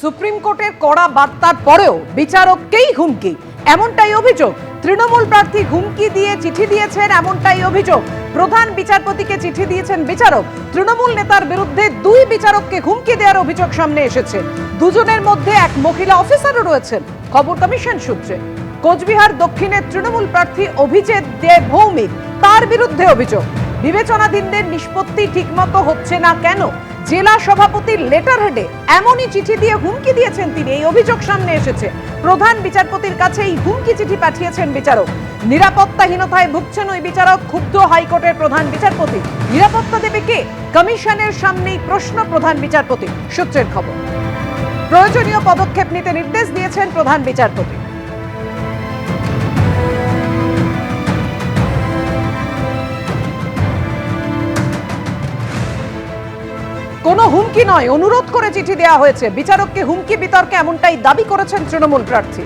Supreme কোর্টের কড়া বার্তার পরেও বিচারককেই হুমকি, এমনটাই অভিযোগ। তৃণমূল প্রার্থী হুমকি দিয়ে চিঠি দিয়েছেন, এমনটাই অভিযোগ। প্রধান বিচারপতিকে চিঠি দিয়েছেন বিচারক। তৃণমূল নেতার বিরুদ্ধে দুই বিচারককে হুমকি দেওয়ার অভিযোগ সামনে এসেছে। দুজনের মধ্যে এক মহিলা অফিসারও রয়েছেন, খবর কমিশন সূত্রে। কোচবিহার দক্ষিণের তৃণমূল প্রার্থী অভিজিৎ দে ভৌমিক, তার বিরুদ্ধে অভিযোগ বিবেচনাধীনদের নিষ্পত্তি ঠিকমতো হচ্ছে না কেন, জেলা সভাপতির লেটার হেডে এমনই চিঠি দিয়ে হুমকি দিয়েছেন তিনি, এই অভিযোগ সামনে এসেছে। প্রধান বিচারপতির কাছে এই হুমকি চিঠি পাঠিয়েছেন বিচারক। নিরাপত্তাহীনতায় ভুগছেন ওই বিচারক। ক্ষুব্ধ হাইকোর্টের প্রধান বিচারপতি। নিরাপত্তা দেবে কে? কমিশনের সামনেই প্রশ্ন প্রধান বিচারপতি সূত্রের খবর। প্রয়োজনীয় পদক্ষেপ নিতে নির্দেশ দিয়েছেন প্রধান বিচারপতি। কোনো হুমকি নয়, অনুরোধ করে চিঠি দেওয়া হয়েছে। বিচারককে হুমকি বিতর্কে এমনটাই দাবি করেছেন তৃণমূল প্রার্থী।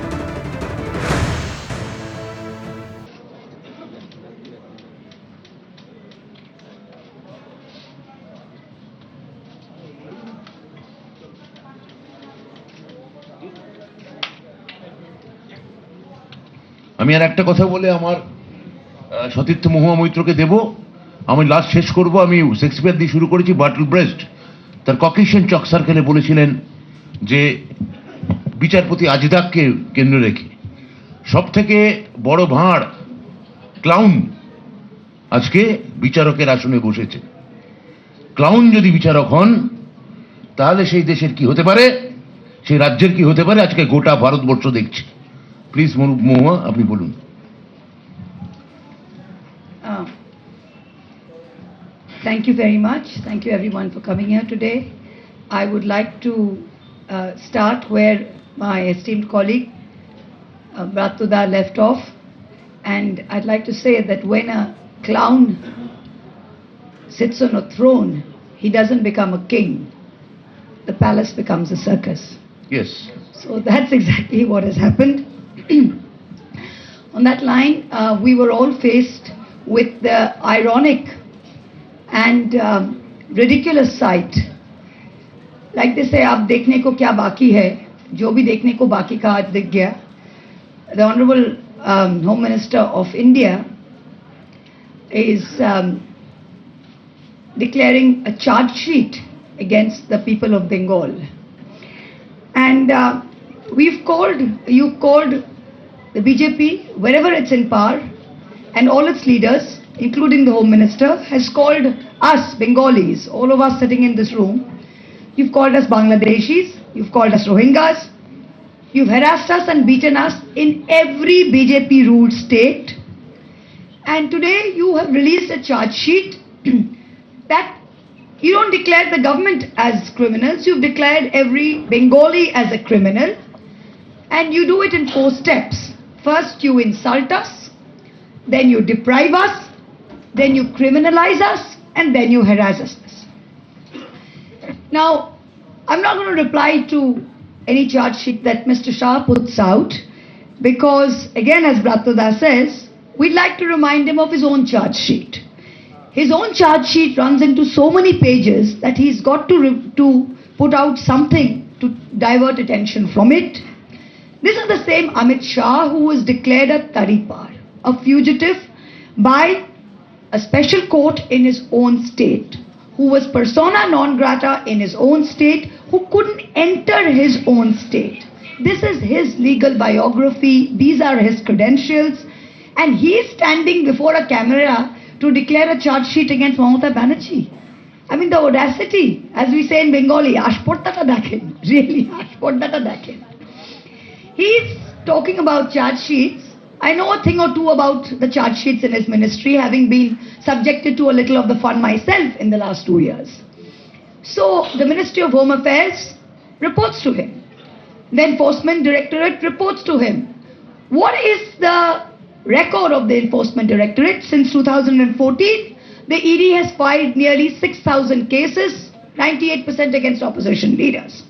আমি আর একটা কথা বলে আমার সতীর্থ মহুয়া মৈত্রকে দেব। আমি লাস্ট শেষ করব। আমি শেক্সপিয়ার দিয়ে শুরু করেছি। বাটল ব্রেস্ট তার ককেশিয়ান চক সার্কেলে বলেছিলেন যে বিচারপতি আজদাককে কেন্দ্র রেখে সব থেকে বড় ভাঁড় ক্লাউন আজকে বিচারকের আসনে বসেছে। ক্লাউন যদি বিচারক হন তাহলে সেই দেশের কি হতে পারে, সেই রাজ্যের কি হতে পারে, আজকে গোটা ভারতবর্ষ দেখছে। প্লিজ মহুয়া, আপনি বলুন। Thank you very much. Thank you everyone for coming here today. I would like to start where my esteemed colleague Bratuda left off, and I'd like to say that when a clown sits on a throne, he doesn't become a king. The palace becomes a circus. Yes. So that's exactly what has happened. On that line, we were all faced with the ironic and ridiculous sight. Like they say, ab dekhne ko kya baki hai, jo bhi dekhne ko baki ka aaj dikh gaya. The Honorable Home Minister of India is declaring a charge sheet against the people of Bengal. And you've called the BJP, wherever it's in power, and all its leaders, including the Home Minister, has called us Bengalis, all of us sitting in this room. You've called us Bangladeshis, you've called us Rohingyas, you've harassed us and beaten us in every BJP ruled state. And today you have released a charge sheet that you don't declare the government as criminals, you've declared every Bengali as a criminal, and you do it in 4 steps. First you insult us, then you deprive us, then you criminalize us, and then you harass us. Now, I'm not going to reply to any charge sheet that Mr. Shah puts out, because again, as Bratuda says, we'd like to remind him of his own charge sheet. His own charge sheet runs into so many pages that he's got to put out something to divert attention from it. This is the same Amit Shah who was declared a taripar, a fugitive by a special court in his own state, who was persona non grata in his own state, who couldn't enter his own state. This is his legal biography, these are his credentials, and he is standing before a camera to declare a charge sheet against Mamata Banerjee. I mean, the audacity, as we say in Bengali, ashportata dakhen, really, ashportata dakhen. He's talking about charge sheets. I know a thing or two about the charge sheets in his ministry, having been subjected to a little of the fun myself in the last 2 years. So, the Ministry of Home Affairs reports to him. The Enforcement Directorate reports to him. What is the record of the Enforcement Directorate? Since 2014, the ED has filed nearly 6,000 cases, 98% against opposition leaders.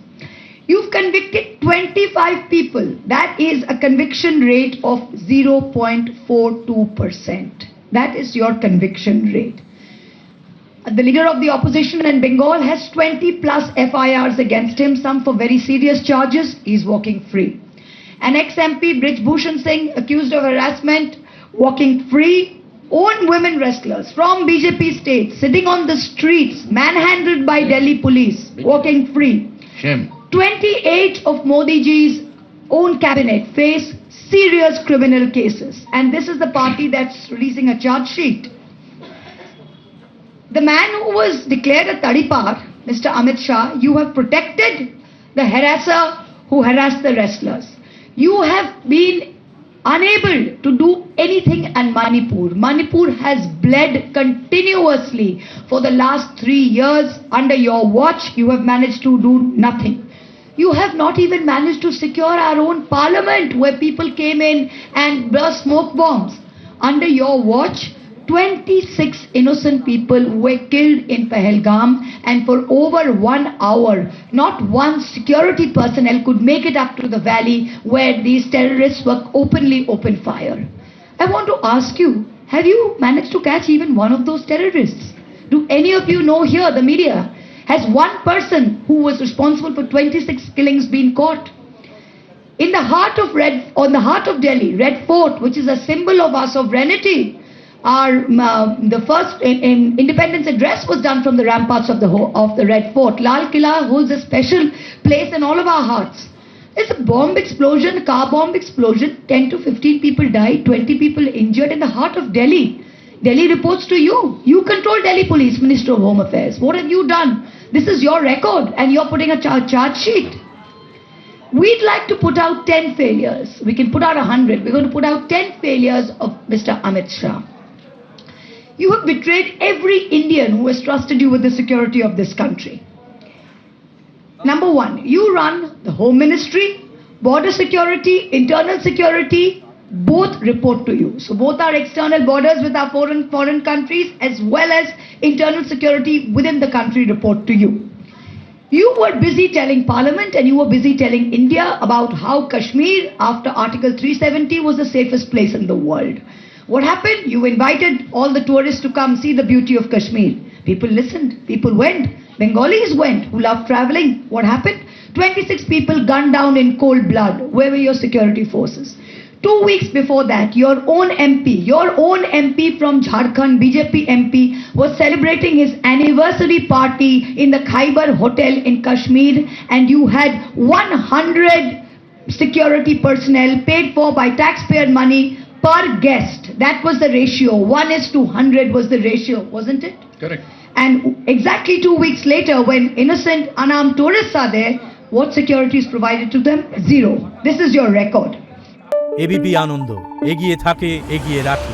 You've convicted 25 people. That is a conviction rate of 0.42%. That is your conviction rate. the leader of the opposition in Bengal, has 20 plus FIRs against him, some for very serious charges. He's walking free. An ex-MP, Brij Bhushan Singh, accused of harassment, walking free. Own women wrestlers from BJP states sitting on the streets, manhandled by Delhi police, walking free. Shame. 28 of Modi ji's own cabinet face serious criminal cases. And this is the party that's releasing a charge sheet. The man who was declared a Tadipar, Mr. Amit Shah, you have protected the harasser who harassed the wrestlers. You have been unable to do anything in Manipur. Manipur has bled continuously for the last 3 years. Under your watch, you have managed to do nothing. You have not even managed to secure our own parliament where people came in and burst smoke bombs. Under your watch, 26 innocent people were killed in Pahalgam, and for over 1 hour, not one security personnel could make it up to the valley where these terrorists were open fire. I want to ask you, have you managed to catch even one of those terrorists? Do any of you know here, the media, has one person who was responsible for 26 killings been caught? On the heart of Delhi, Red Fort, which is a symbol of our sovereignty, the first independence address was done from the ramparts of the Red Fort. Lal Killa holds a special place in all of our hearts. There's a bomb explosion, a car bomb explosion, 10 to 15 people died, 20 people injured in the heart of Delhi. Delhi reports to you. You control Delhi Police, Minister of Home Affairs. What have you done? This is your record and you're putting a charge sheet. We'd like to put out 10 failures. We can put out 100. We're going to put out 10 failures of Mr. Amit Shah. You have betrayed every Indian who has trusted you with the security of this country. Number one, you run the Home Ministry, border security, internal security, both report to you. So both our external borders with our foreign countries as well as internal security within the country report to you. You were busy telling Parliament and you were busy telling India about how Kashmir after Article 370 was the safest place in the world. What happened? You invited all the tourists to come see the beauty of Kashmir. People listened. People went. Bengalis went who loved traveling. What happened? 26 people gunned down in cold blood. Where were your security forces? 2 weeks before that, your own MP from Jharkhand, BJP MP, was celebrating his anniversary party in the Khyber Hotel in Kashmir, and you had 100 security personnel paid for by taxpayer money per guest. That was the ratio. 1:100 was the ratio, wasn't it? Correct. And exactly 2 weeks later, when innocent, unarmed tourists are there, what security is provided to them? Zero. This is your record. ABP Ananda এগিয়ে থাকে এগিয়ে রাখে।